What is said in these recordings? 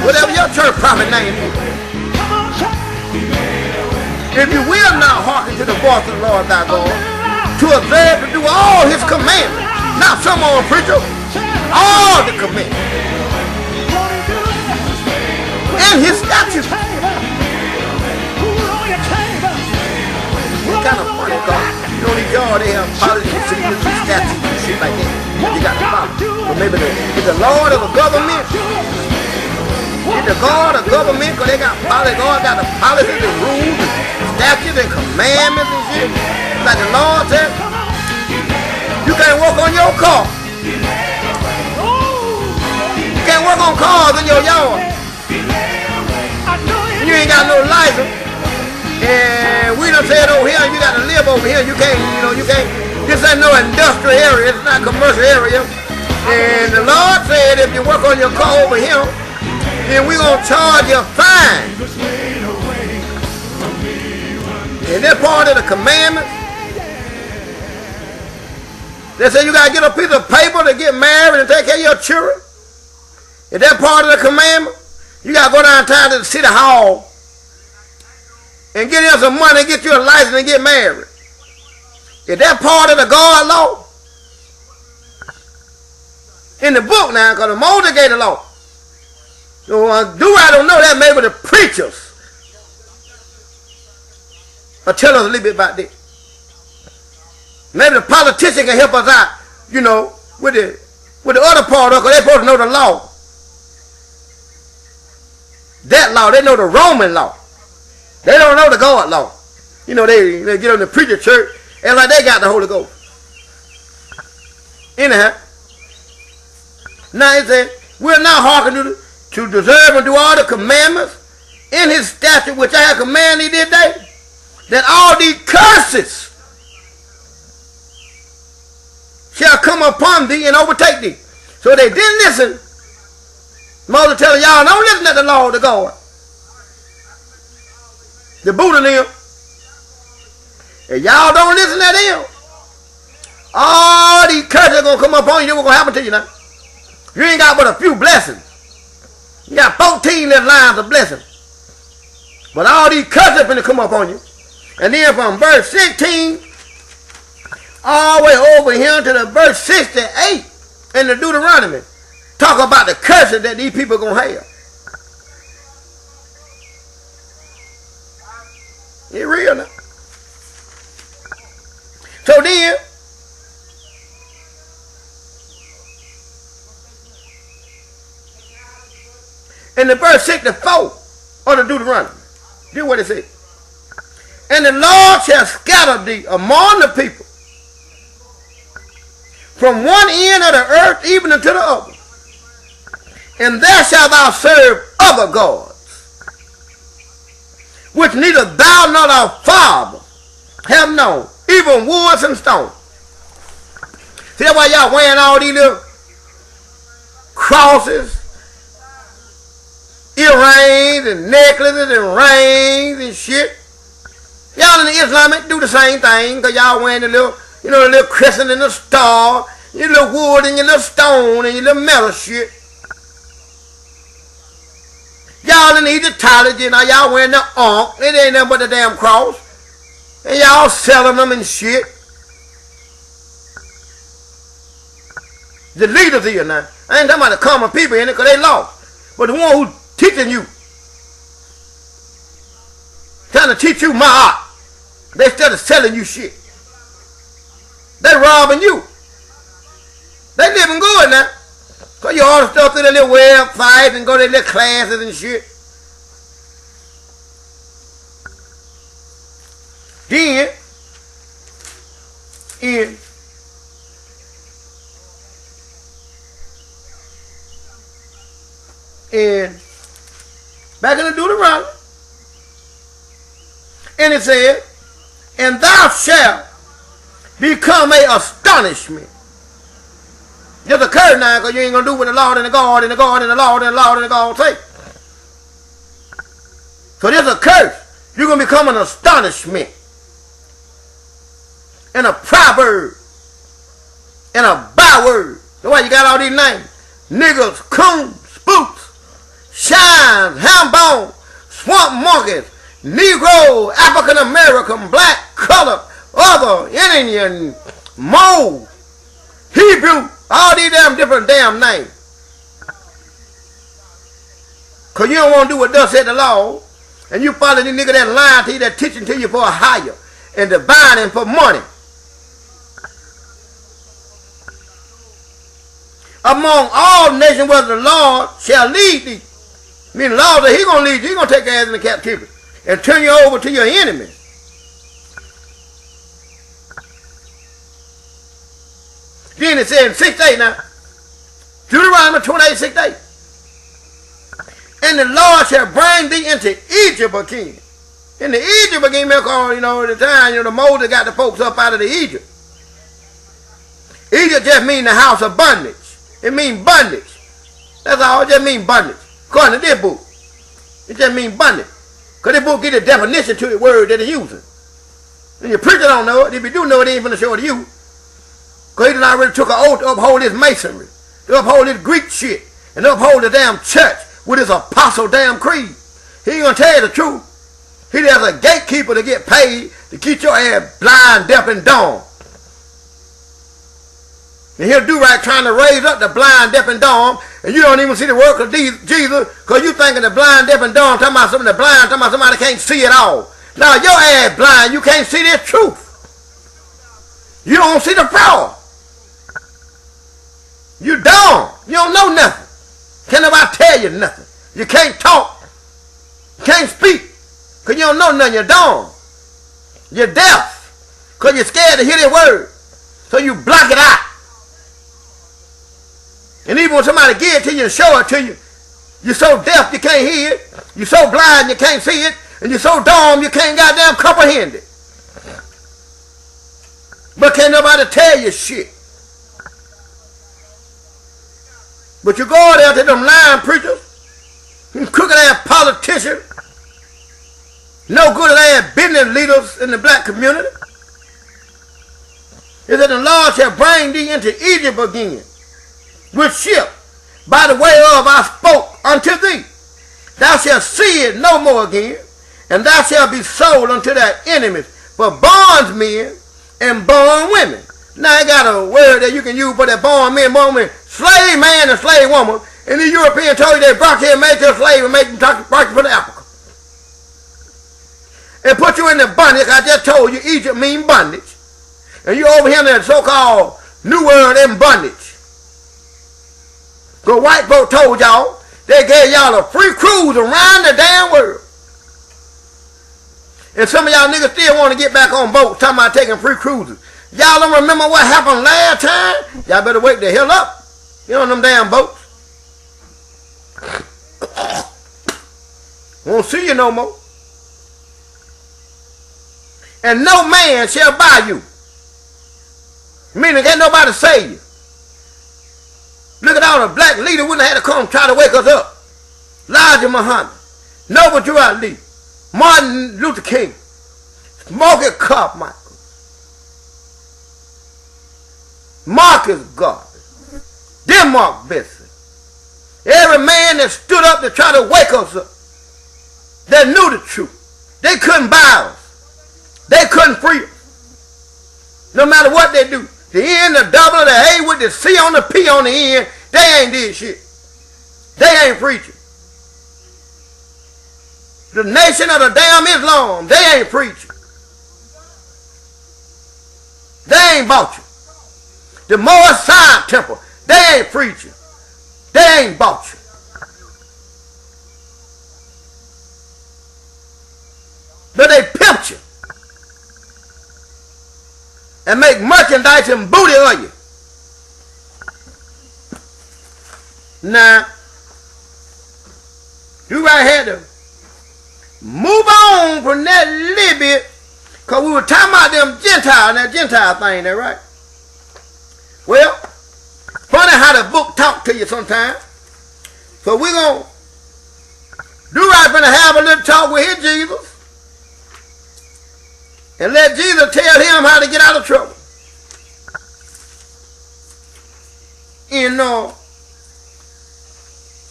Whatever your church prophet name is. If you will not hearken to the voice of the Lord thy God, to observe and do all his commandments, not some old preacher, all the commandments, and his statutes. It's kind of funny, God. You know, these y'all, they have policies and statutes and shit like that. You got to follow. But maybe it's the Lord of the government. It's the God of government, because they got policy. God got the policies and rules and statutes and commandments and shit. Like the Lord said, you can't work on your car. You can't work on cars in your yard. You ain't got no license. And we done said over here, you got to live over here. You can't, this ain't no industrial area. It's not a commercial area. And the Lord said, if you work on your car over here, then we're going to charge you a fine. And that's part of the commandment. They say you got to get a piece of paper to get married and take care of your children. Is that part of the commandment? You got to go downtown to the city hall and get in some money and get you a license and get married. Is that part of the God law? In the book now, because the Moses gave the law. So I don't know that, maybe the preachers will tell us a little bit about this. Maybe the politician can help us out, with the other part of it, because they're supposed to know the law. That law, they know the Roman law. They don't know the God law. They get on the preacher church and like they got the Holy Ghost. Anyhow, now he said, we're not hearkening to deserve and do all the commandments in his statute which I have commanded thee this day, that all these curses shall come upon thee and overtake thee. So they didn't listen. Moses telling y'all, don't listen to the law of the God. The Buddha them. If y'all don't listen to them, all these curses are going to come upon you. What's going to happen to you now? You ain't got but a few blessings. You got 14 little lines of blessings. But all these curses are going to come upon you. And then from verse 16, all the way over here to the verse 68 in the Deuteronomy, talk about the curses that these people are going to have. It's real now. So then, in the verse 64 of the Deuteronomy, do what it says. And the Lord shall scatter thee among the people from one end of the earth even unto the other. And there shalt thou serve other gods, which neither thou nor thy father have known, even woods and stone. See, that's why y'all wearing all these little crosses, earrings and necklaces and rings and shit. Y'all in the Islamic do the same thing, because y'all wearing the little, the little crescent and the star, your little wood and your little stone and your little metal shit. Y'all in the Egyptology, y'all wearing the ankh. It ain't nothing but the damn cross. And y'all selling them and shit. The leaders here now. I ain't talking about the common people in it, because they lost. But the one who's teaching you, trying to teach you my art, they started selling you shit. They robbing you. They living good now. Because you all the stuff to their little websites and go to their little classes and shit. Then, back in the Deuteronomy, and it said, and thou shalt become a astonishment. Just a curse now, because you ain't going to do what the Lord and the God and the God and the Lord and the Lord and the God say. So there's a curse. You're going to become an astonishment. And a proverb. And a byword. That's why you got all these names. Niggas, coons, boots, shines, ham bones, swamp monkeys, Negro, African American, black, colored, other, Indian, Mole, Hebrew, all these different names. Because you don't want to do what thus said the law, and you follow these niggas that lying to you, that teaching to you for a hire, and dividing for money. Among all nations where the Lord shall lead thee. I mean, the Lord that He's going to lead you, He's going to take your ass into captivity and turn you over to your enemies. Then it said in 6 days now, Deuteronomy 28:6. And the Lord shall bring thee into Egypt again. In the Egypt again, because, at the time, the Moses got the folks up out of the Egypt. Egypt just means the house of bondage. It means bondage. That's all. It just means bondage. According to this book, it just means bondage. Because this book gives a definition to the word that it's using. And your preacher don't know it. If you do know it, he ain't going to show it to you. Because he done already took an oath to uphold his masonry, to uphold his Greek shit, and to uphold the damn church with his apostle damn creed. He ain't going to tell you the truth. He has a gatekeeper to get paid to keep your ass blind, deaf, and dumb. And he'll do right trying to raise up the blind, deaf, and dumb, and you don't even see the work of Jesus because you thinking the blind, deaf, and dumb talking about something, the blind talking about somebody can't see it all. Now your ass blind, you can't see the truth. You don't see the power. You dumb. You don't know nothing. Can't nobody tell you nothing. You can't talk. You can't speak because you don't know nothing. You're dumb. You're deaf because you're scared to hear the word. So you block it out. And even when somebody give it to you and show it to you, you're so deaf you can't hear it. You're so blind you can't see it. And you're so dumb you can't goddamn comprehend it. But can't nobody tell you shit. But you go there to them lying preachers, them crooked ass politicians, no good ass business leaders in the black community. Is that the Lord shall bring thee into Egypt again with ship, by the way of I spoke unto thee. Thou shalt see it no more again, and thou shalt be sold unto thy enemies for bondsmen and bondwomen. Now I got a word that you can use for that bondmen, bondwomen, slave man and slave woman. And the European told you they brought you and made you a slave and made you brought you from Africa. And put you in the bondage. I just told you Egypt means bondage. And you over here in that so-called new world in bondage. Because white folks told y'all, they gave y'all a free cruise around the damn world. And some of y'all niggas still want to get back on boats talking about taking free cruises. Y'all don't remember what happened last time? Y'all better wake the hell up. You know them damn boats. Won't see you no more. And no man shall buy you. Meaning ain't nobody save you. Look at all the black leaders wouldn't have had to come try to wake us up. Elijah Muhammad, Noble Drew Ali, Martin Luther King, Smokey Carmichael, Marcus Garvey, Denmark Bessie. Every man that stood up to try to wake us up, that knew the truth. They couldn't buy us. They couldn't free us. No matter what they do. The N, the double, the A with the C on the P on the end, they ain't did shit. They ain't preaching. The nation of the damn Islam, they ain't preaching. They ain't bought you. The Moorish Side Temple, they ain't preaching. They ain't bought you. But they pimped you. And make merchandise and booty of you. Now, you right here to move on from that little bit, because we were talking about them Gentiles, that Gentile thing there, right? Well, funny how the book talk to you sometimes. So we're going to do right, going to have a little talk with his Jesus. And let Jesus tell him how to get out of trouble.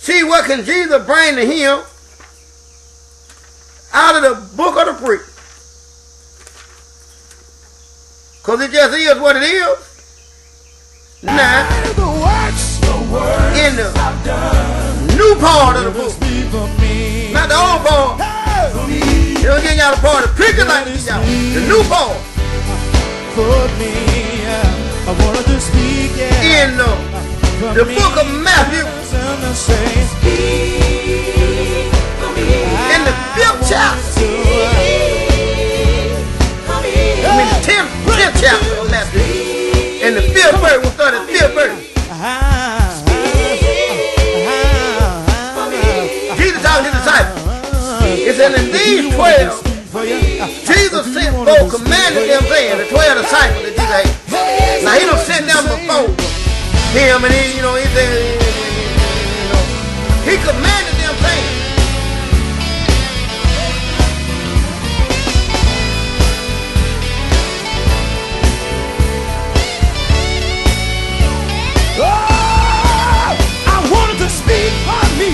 See what can Jesus bring to him out of the book of the priest? Because it just is what it is. Now, in the new part of the book, not the old part. They don't get y'all the part of preaching like this, y'all. The new part. In the book of Matthew, in the 5th chapter, I mean the 10th chapter of Matthew. In the 5th verse, we'll start at the 5th verse. Jesus talking to the disciples. He said, in these 12, Jesus sent forth, commanded them, saying, the 12 disciples that Jesus had. Now, he don't send them before him, and he said,